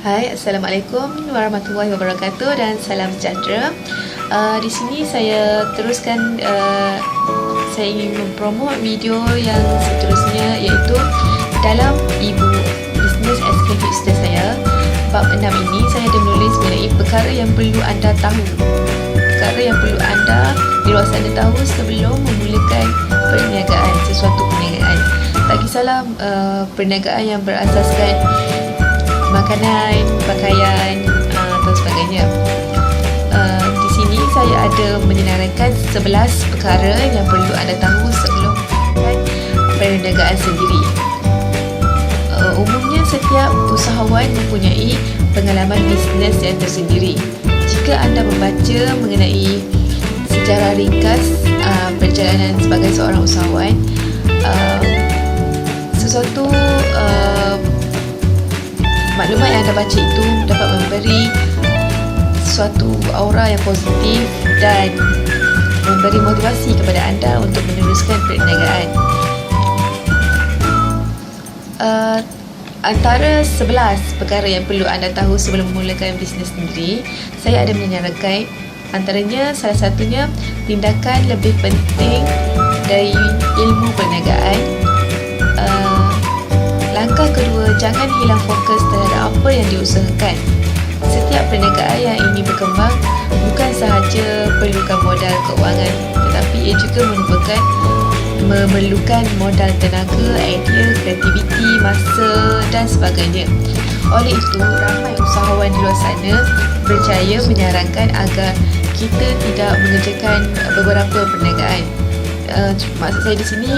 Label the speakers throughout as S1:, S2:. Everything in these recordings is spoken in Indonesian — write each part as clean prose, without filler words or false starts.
S1: Hai, Assalamualaikum warahmatullahi wabarakatuh dan salam sejahtera. Di sini saya teruskan, saya ingin mempromot video yang seterusnya, iaitu dalam e-book Business as a Hipster saya. Bab 6 ini saya ada menulis mengenai perkara yang perlu anda tahu. Perkara yang perlu anda di luar sana tahu sebelum memulakan perniagaan, sesuatu perniagaan. Tak kisahlah perniagaan yang berasaskan makanan, pakaian dan sebagainya. Di sini saya ada menyenaraikan 11 perkara yang perlu anda tahu sebelum perniagaan sendiri. Umumnya setiap usahawan mempunyai pengalaman bisnes yang tersendiri. Jika anda membaca mengenai sejarah ringkas perjalanan sebagai seorang usahawan, sesuatu maklumat yang anda baca itu dapat memberi suatu aura yang positif dan memberi motivasi kepada anda untuk meneruskan perniagaan. Antara 11 perkara yang perlu anda tahu sebelum memulakan bisnes sendiri, saya ada menyatakan antaranya, salah satunya, tindakan lebih penting dari ilmu perniagaan. Langkah kedua, jangan hilang fokus terhadap apa yang diusahakan. Setiap perniagaan yang ingin berkembang bukan sahaja perlukan modal keuangan, tetapi ia juga memerlukan modal tenaga, idea, kreativiti, masa dan sebagainya. Oleh itu, ramai usahawan di luar sana berjaya menyarankan agar kita tidak mengerjakan beberapa perniagaan. Maksud saya di sini,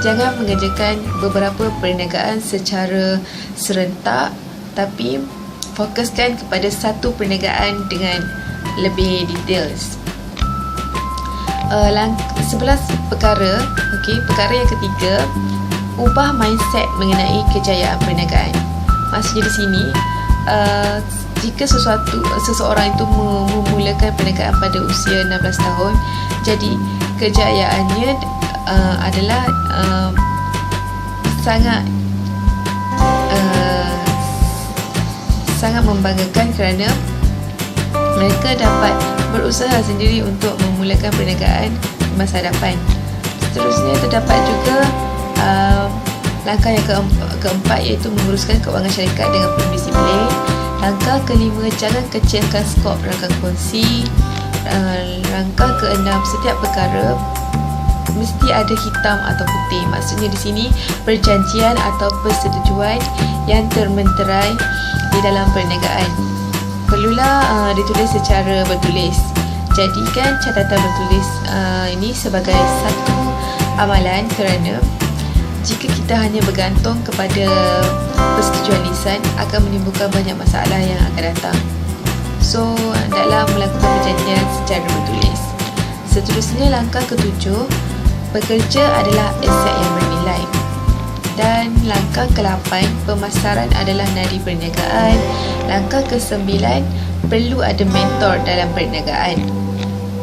S1: jangan mengerjakan beberapa perniagaan secara serentak, tapi fokuskan kepada satu perniagaan dengan lebih details. 11 perkara. Perkara yang ketiga, ubah mindset mengenai kejayaan perniagaan. Maksudnya di sini, jika seseorang itu memulakan perniagaan pada usia 16 tahun, jadi kejayaannya adalah sangat membanggakan kerana mereka dapat berusaha sendiri untuk memulakan perniagaan di masa hadapan. Seterusnya, terdapat juga langkah yang keempat, iaitu menguruskan keuangan syarikat dengan penuh disiplin. Langkah kelima, jangan kecilkan skop rangka kongsi. Langkah keenam, setiap perkara mesti ada hitam atau putih. Maksudnya di sini, perjanjian atau persetujuan yang termenterai di dalam perniagaan perlulah ditulis secara bertulis. Jadikan catatan bertulis ini sebagai satu amalan, kerana jika kita hanya bergantung kepada persetujuan lisan akan menimbulkan banyak masalah yang akan datang. So, hendaklah melakukan perjanjian secara bertulis. Seterusnya, langkah ketujuh, bekerja adalah aset yang bernilai. Dan langkah ke-8, pemasaran adalah nadi perniagaan. Langkah ke-9, perlu ada mentor dalam perniagaan.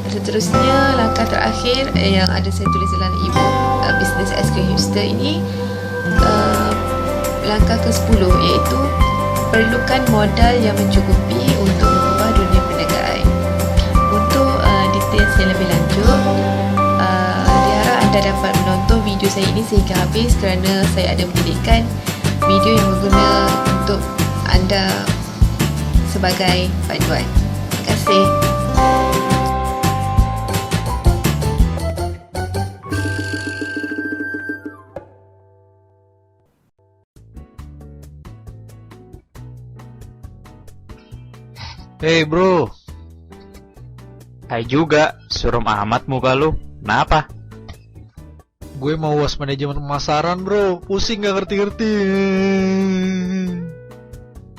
S1: Seterusnya, langkah terakhir yang ada saya tulis dalam e-book Business as a Hipster ini, langkah ke-10, iaitu perlukan modal yang mencukupi untuk mengubah dunia perniagaan. Untuk details yang lebih lanjut, diharap anda dapat menonton video saya ini sehingga habis, kerana saya ada menyediakan video yang berguna untuk anda sebagai panduan. Terima kasih.
S2: Hey bro.
S3: Hai juga, suram amat muka lu. Kenapa?
S2: Gue mau was manajemen pemasaran bro. Pusing gak ngerti-ngerti.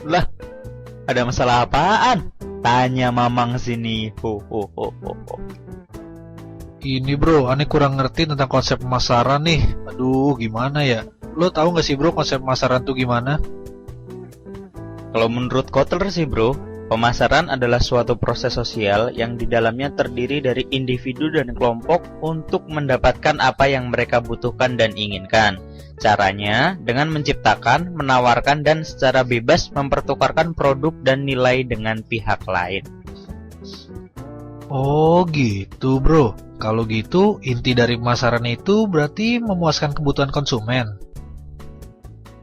S3: Lah, ada masalah apaan? Tanya mamang sini. Ho.
S2: Ini bro, aneh kurang ngerti tentang konsep pemasaran nih. Aduh, gimana ya? Lo tahu gak sih bro konsep pemasaran tuh gimana?
S3: Kalau menurut Kotler sih bro, Pemasaran adalah suatu proses sosial yang di dalamnya terdiri dari individu dan kelompok untuk mendapatkan apa yang mereka butuhkan dan inginkan. Caranya dengan menciptakan, menawarkan, dan secara bebas mempertukarkan produk dan nilai dengan pihak lain.
S2: Oh gitu bro. Kalau gitu inti dari pemasaran itu berarti memuaskan kebutuhan konsumen.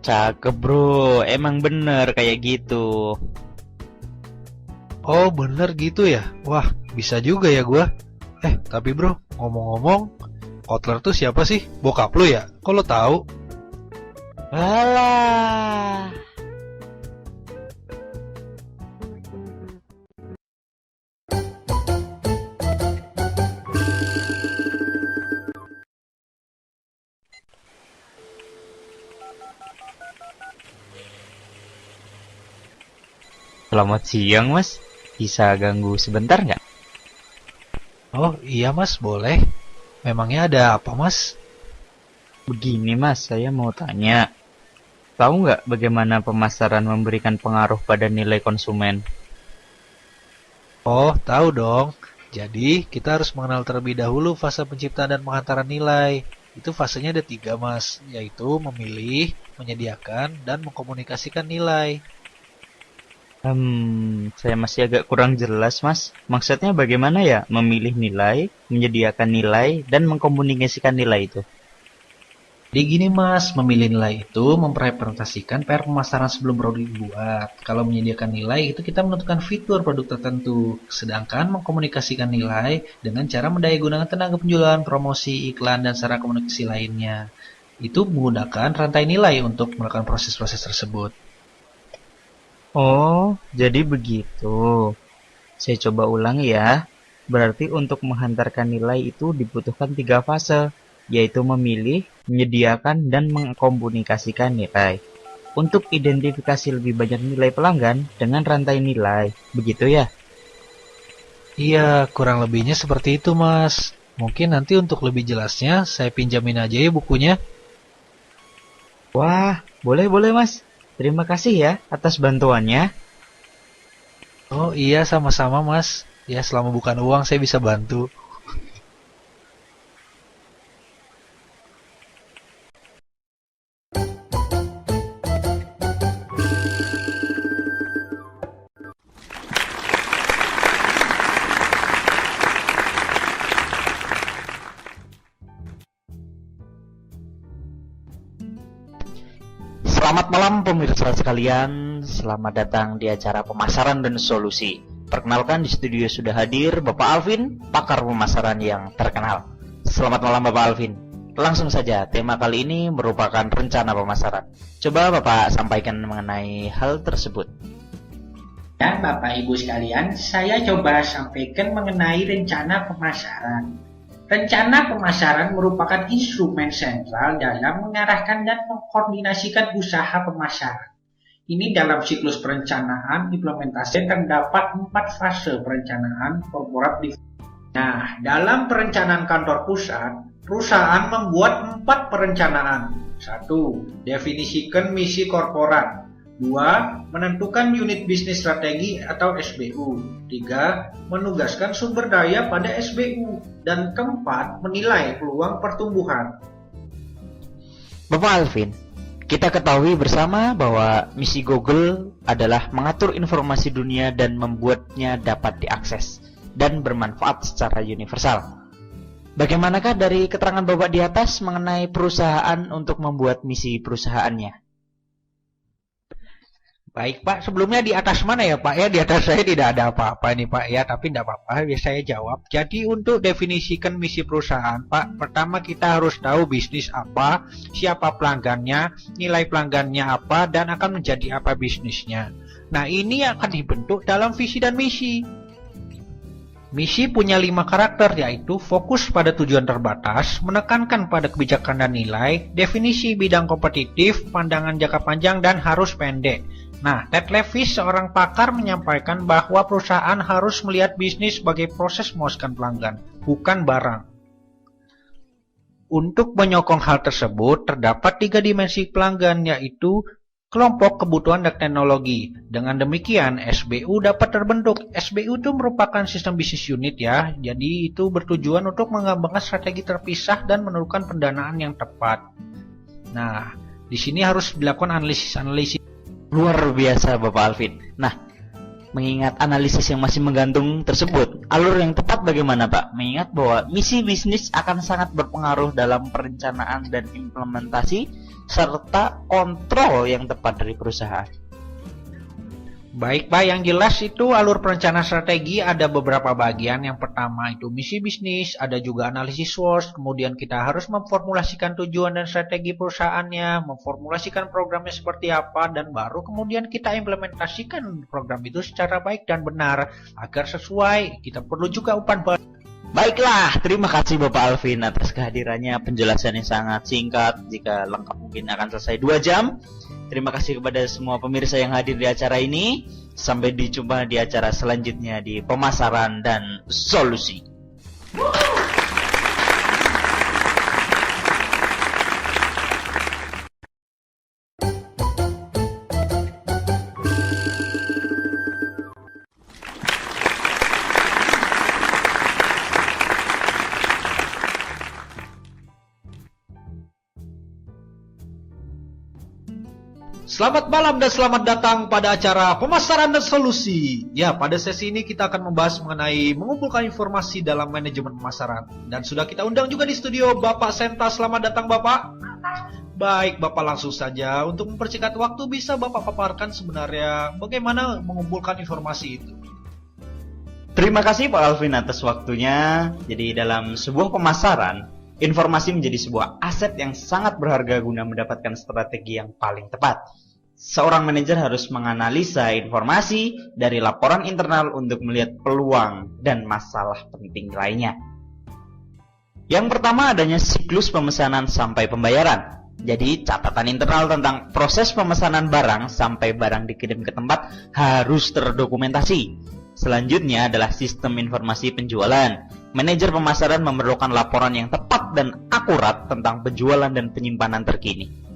S3: Cakep bro, emang bener kayak gitu.
S2: Oh bener gitu ya. Wah bisa juga ya gua. Tapi bro, ngomong-ngomong, Kotler tuh siapa sih? Bokap lu ya? Kok lo tahu?
S3: Alah. Selamat siang mas, bisa ganggu sebentar nggak?
S2: Oh iya mas, boleh. Memangnya ada apa mas?
S3: Begini mas, saya mau tanya. Tahu nggak bagaimana pemasaran memberikan pengaruh pada nilai konsumen?
S2: Oh tahu dong. Jadi kita harus mengenal terlebih dahulu fase penciptaan dan penghantaran nilai. Itu fasenya ada 3 mas, yaitu memilih, menyediakan, dan mengkomunikasikan nilai.
S3: Saya masih agak kurang jelas mas. Maksudnya bagaimana ya memilih nilai, menyediakan nilai, dan mengkomunikasikan nilai itu?
S2: Jadi gini mas, memilih nilai itu memrepresentasikan PR pemasaran sebelum produk dibuat. Kalau menyediakan nilai itu kita menentukan fitur produk tertentu. Sedangkan mengkomunikasikan nilai dengan cara mendaya gunakan tenaga penjualan, promosi, iklan, dan sarana komunikasi lainnya. Itu menggunakan rantai nilai untuk melakukan proses-proses tersebut.
S3: Oh, jadi begitu. Saya coba ulang ya. Berarti untuk menghantarkan nilai itu dibutuhkan 3 fase, yaitu memilih, menyediakan, dan mengkomunikasikan nilai. Untuk identifikasi lebih banyak nilai pelanggan dengan rantai nilai, begitu ya?
S2: Iya, kurang lebihnya seperti itu mas. Mungkin nanti untuk lebih jelasnya saya pinjamin aja ya bukunya.
S3: Wah, boleh mas. Terima kasih ya atas bantuannya.
S2: Oh iya, sama-sama mas. Ya selama bukan uang saya bisa bantu.
S3: Selamat malam pemirsa sekalian, selamat datang di acara pemasaran dan solusi. Perkenalkan di studio sudah hadir Bapak Alvin, pakar pemasaran yang terkenal. Selamat malam Bapak Alvin. Langsung saja, tema kali ini merupakan rencana pemasaran. Coba Bapak sampaikan mengenai hal tersebut.
S4: Ya, Bapak Ibu sekalian, saya coba sampaikan mengenai rencana pemasaran. Rencana pemasaran merupakan instrumen sentral dalam mengarahkan dan mengkoordinasikan usaha pemasaran. Ini dalam siklus perencanaan implementasi terdapat 4 fase perencanaan korporat. Nah, dalam perencanaan kantor pusat, perusahaan membuat 4 perencanaan. 1. Definisikan misi korporat. 2. Menentukan unit bisnis strategi atau SBU. 3. Menugaskan sumber daya pada SBU. Dan keempat, menilai peluang pertumbuhan.
S3: Bapak Alvin, kita ketahui bersama bahwa misi Google adalah mengatur informasi dunia dan membuatnya dapat diakses dan bermanfaat secara universal. Bagaimanakah dari keterangan Bapak di atas mengenai perusahaan untuk membuat misi perusahaannya?
S5: Baik Pak, sebelumnya di atas mana ya Pak ya? Di atas saya tidak ada apa-apa nih Pak ya, tapi tidak apa-apa, biar saya jawab. Jadi untuk definisikan misi perusahaan Pak, pertama kita harus tahu bisnis apa, siapa pelanggannya, nilai pelanggannya apa, dan akan menjadi apa bisnisnya. Nah ini akan dibentuk dalam visi dan misi. Misi punya 5 karakter, yaitu fokus pada tujuan terbatas, menekankan pada kebijakan dan nilai, definisi bidang kompetitif, pandangan jangka panjang, dan harus pendek. Nah, Ted Levis, seorang pakar, menyampaikan bahwa perusahaan harus melihat bisnis sebagai proses memuaskan pelanggan, bukan barang. Untuk menyokong hal tersebut, terdapat 3 dimensi pelanggan, yaitu kelompok kebutuhan dan teknologi. Dengan demikian, SBU dapat terbentuk. SBU itu merupakan sistem bisnis unit ya, jadi itu bertujuan untuk mengembangkan strategi terpisah dan menentukan pendanaan yang tepat. Nah, di sini harus dilakukan analisis-analisis.
S3: Luar biasa Bapak Alvin. Nah, mengingat analisis yang masih menggantung tersebut, alur yang tepat bagaimana Pak? Mengingat bahwa misi bisnis akan sangat berpengaruh dalam perencanaan dan implementasi serta kontrol yang tepat dari perusahaan.
S5: Baik Pak, yang jelas itu alur perencanaan strategi ada beberapa bagian. Yang pertama itu misi bisnis, ada juga analisis SWOT, kemudian kita harus memformulasikan tujuan dan strategi perusahaannya, memformulasikan programnya seperti apa, dan baru kemudian kita implementasikan program itu secara baik dan benar agar sesuai. Kita perlu juga umpan balik.
S3: Baiklah, terima kasih Bapak Alvin atas kehadirannya, penjelasannya sangat singkat, jika lengkap mungkin akan selesai 2 jam. Terima kasih kepada semua pemirsa yang hadir di acara ini. Sampai dijumpa di acara selanjutnya di Pemasaran dan Solusi.
S5: Selamat malam dan selamat datang pada acara Pemasaran dan Solusi. Ya, pada sesi ini kita akan membahas mengenai mengumpulkan informasi dalam manajemen pemasaran. Dan sudah kita undang juga di studio Bapak Senta. Selamat datang Bapak. Baik, Bapak langsung saja. Untuk mempersingkat waktu, bisa Bapak paparkan sebenarnya bagaimana mengumpulkan informasi itu?
S3: Terima kasih Pak Alvin atas waktunya. Jadi dalam sebuah pemasaran, informasi menjadi sebuah aset yang sangat berharga guna mendapatkan strategi yang paling tepat. Seorang manajer harus menganalisa informasi dari laporan internal untuk melihat peluang dan masalah penting lainnya. Yang pertama adanya siklus pemesanan sampai pembayaran. Jadi catatan internal tentang proses pemesanan barang sampai barang dikirim ke tempat harus terdokumentasi. Selanjutnya adalah sistem informasi penjualan. Manajer pemasaran memerlukan laporan yang tepat dan akurat tentang penjualan dan penyimpanan terkini.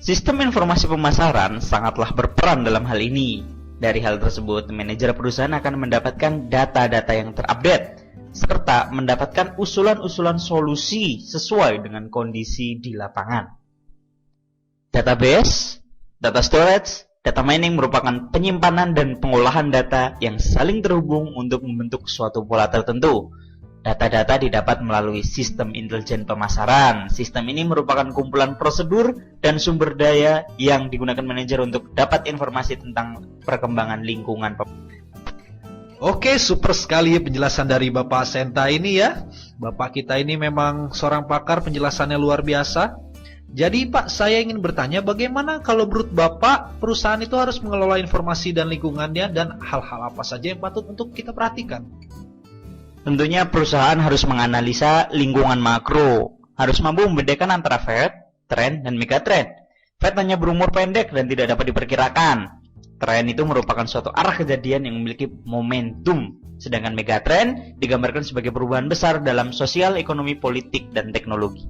S3: Sistem informasi pemasaran sangatlah berperan dalam hal ini. Dari hal tersebut, manajer perusahaan akan mendapatkan data-data yang terupdate, serta mendapatkan usulan-usulan solusi sesuai dengan kondisi di lapangan. Database, data storage, data mining merupakan penyimpanan dan pengolahan data yang saling terhubung untuk membentuk suatu pola tertentu. Data-data didapat melalui sistem intelijen pemasaran. Sistem ini merupakan kumpulan prosedur dan sumber daya yang digunakan manajer untuk dapat informasi tentang perkembangan lingkungan.
S5: Oke, super sekali penjelasan dari Bapak Senta ini ya. Bapak kita ini memang seorang pakar, penjelasannya luar biasa. Jadi Pak, saya ingin bertanya bagaimana kalau menurut Bapak perusahaan itu harus mengelola informasi dan lingkungannya, dan hal-hal apa saja yang patut untuk kita perhatikan?
S3: Tentunya perusahaan harus menganalisa lingkungan makro, harus mampu membedakan antara fad, tren, dan megatrend. Fad hanya berumur pendek dan tidak dapat diperkirakan. Tren itu merupakan suatu arah kejadian yang memiliki momentum, sedangkan megatrend digambarkan sebagai perubahan besar dalam sosial, ekonomi, politik, dan teknologi.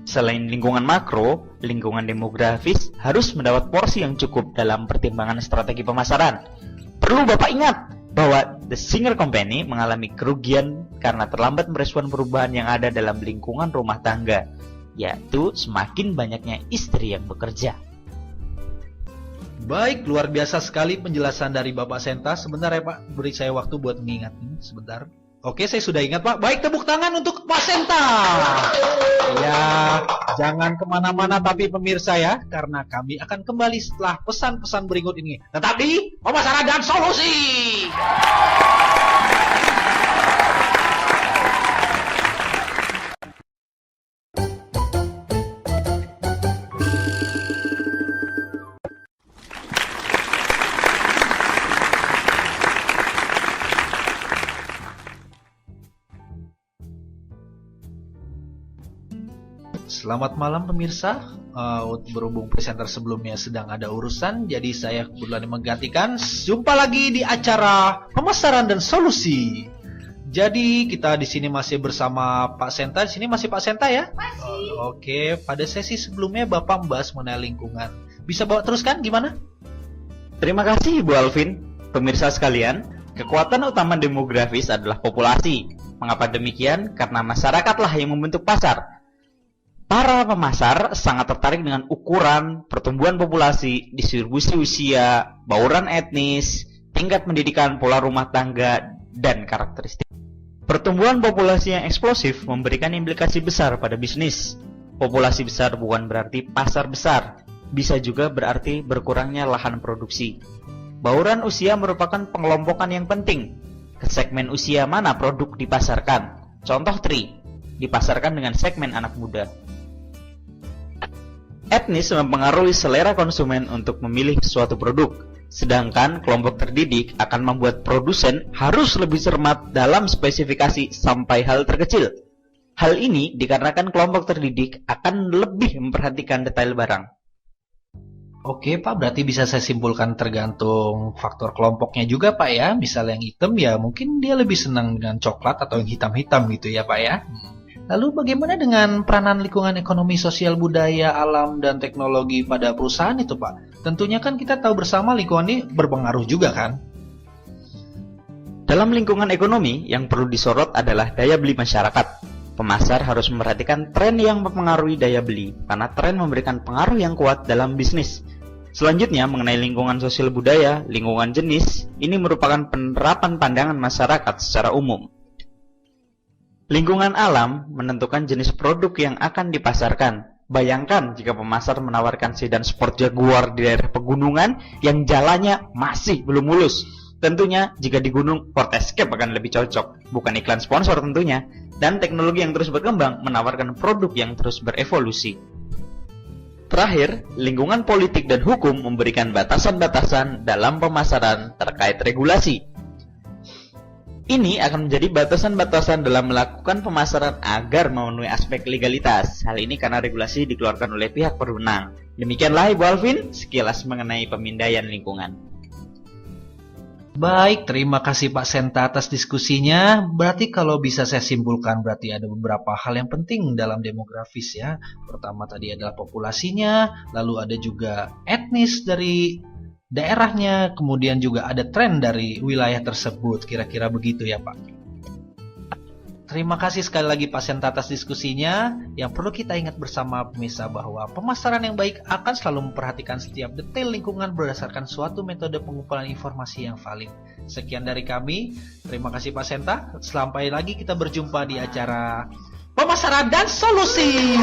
S3: Selain lingkungan makro, lingkungan demografis harus mendapat porsi yang cukup dalam pertimbangan strategi pemasaran. Perlu Bapak ingat bahwa The Singer Company mengalami kerugian karena terlambat merespon perubahan yang ada dalam lingkungan rumah tangga, yaitu semakin banyaknya istri yang bekerja.
S5: Baik, luar biasa sekali penjelasan dari Bapak Senta. Sebentar ya Pak, beri saya waktu buat mengingat ini sebentar. Oke, saya sudah ingat Pak. Baik, tepuk tangan untuk Pak Senta. Ya, jangan kemana-mana tapi pemirsa ya, karena kami akan kembali setelah pesan-pesan berikut ini. Tetap di Pemasaran dan Solusi. Selamat malam pemirsa. Berhubung presenter sebelumnya sedang ada urusan, jadi saya kebetulan menggantikan. Jumpa lagi di acara Pemasaran dan Solusi.
S2: Jadi kita di sini masih bersama Pak Senta. Di sini masih Pak Senta ya?
S1: Masih.
S2: Oke, pada sesi sebelumnya Bapak membahas mengenai lingkungan. Bisa bawa teruskan gimana?
S3: Terima kasih Bu Alvin. Pemirsa sekalian, kekuatan utama demografis adalah populasi. Mengapa demikian? Karena masyarakatlah yang membentuk pasar. Para pemasar sangat tertarik dengan ukuran, pertumbuhan populasi, distribusi usia, bauran etnis, tingkat pendidikan, pola rumah tangga, dan karakteristik. Pertumbuhan populasi yang eksplosif memberikan implikasi besar pada bisnis. Populasi besar bukan berarti pasar besar, bisa juga berarti berkurangnya lahan produksi. Bauran usia merupakan pengelompokan yang penting. Ke segmen usia mana produk dipasarkan? Contoh Tri, dipasarkan dengan segmen anak muda. Etnis mempengaruhi selera konsumen untuk memilih suatu produk. Sedangkan kelompok terdidik akan membuat produsen harus lebih cermat dalam spesifikasi sampai hal terkecil. Hal ini dikarenakan kelompok terdidik akan lebih memperhatikan detail barang.
S2: Oke Pak, berarti bisa saya simpulkan tergantung faktor kelompoknya juga Pak ya. Misal yang hitam ya mungkin dia lebih senang dengan coklat atau yang hitam-hitam gitu ya Pak ya. Lalu bagaimana dengan peranan lingkungan ekonomi, sosial, budaya, alam, dan teknologi pada perusahaan itu Pak? Tentunya kan kita tahu bersama lingkungan ini berpengaruh juga kan?
S3: Dalam lingkungan ekonomi, yang perlu disorot adalah daya beli masyarakat. Pemasar harus memperhatikan tren yang mempengaruhi daya beli, karena tren memberikan pengaruh yang kuat dalam bisnis. Selanjutnya, mengenai lingkungan sosial budaya, lingkungan jenis, ini merupakan penerapan pandangan masyarakat secara umum. Lingkungan alam menentukan jenis produk yang akan dipasarkan. Bayangkan jika pemasar menawarkan sedan sport Jaguar di daerah pegunungan yang jalannya masih belum mulus. Tentunya jika di gunung Ford Escape akan lebih cocok. Bukan iklan sponsor tentunya. Dan teknologi yang terus berkembang menawarkan produk yang terus berevolusi. Terakhir, lingkungan politik dan hukum memberikan batasan-batasan dalam pemasaran terkait regulasi. Ini akan menjadi batasan-batasan dalam melakukan pemasaran agar memenuhi aspek legalitas. Hal ini karena regulasi dikeluarkan oleh pihak berwenang. Demikianlah Ibu Alvin, sekilas mengenai pemindaian lingkungan.
S2: Baik, terima kasih Pak Senta atas diskusinya. Berarti kalau bisa saya simpulkan berarti ada beberapa hal yang penting dalam demografis ya. Pertama tadi adalah populasinya, lalu ada juga etnis dari daerahnya, kemudian juga ada tren dari wilayah tersebut. Kira-kira begitu ya Pak. Terima kasih sekali lagi Pak Senta atas diskusinya. Yang perlu kita ingat bersama pemirsa bahwa pemasaran yang baik akan selalu memperhatikan setiap detail lingkungan berdasarkan suatu metode pengumpulan informasi yang valid. Sekian dari kami. Terima kasih Pak Senta. Sampai lagi kita berjumpa di acara Pemasaran dan Solusi.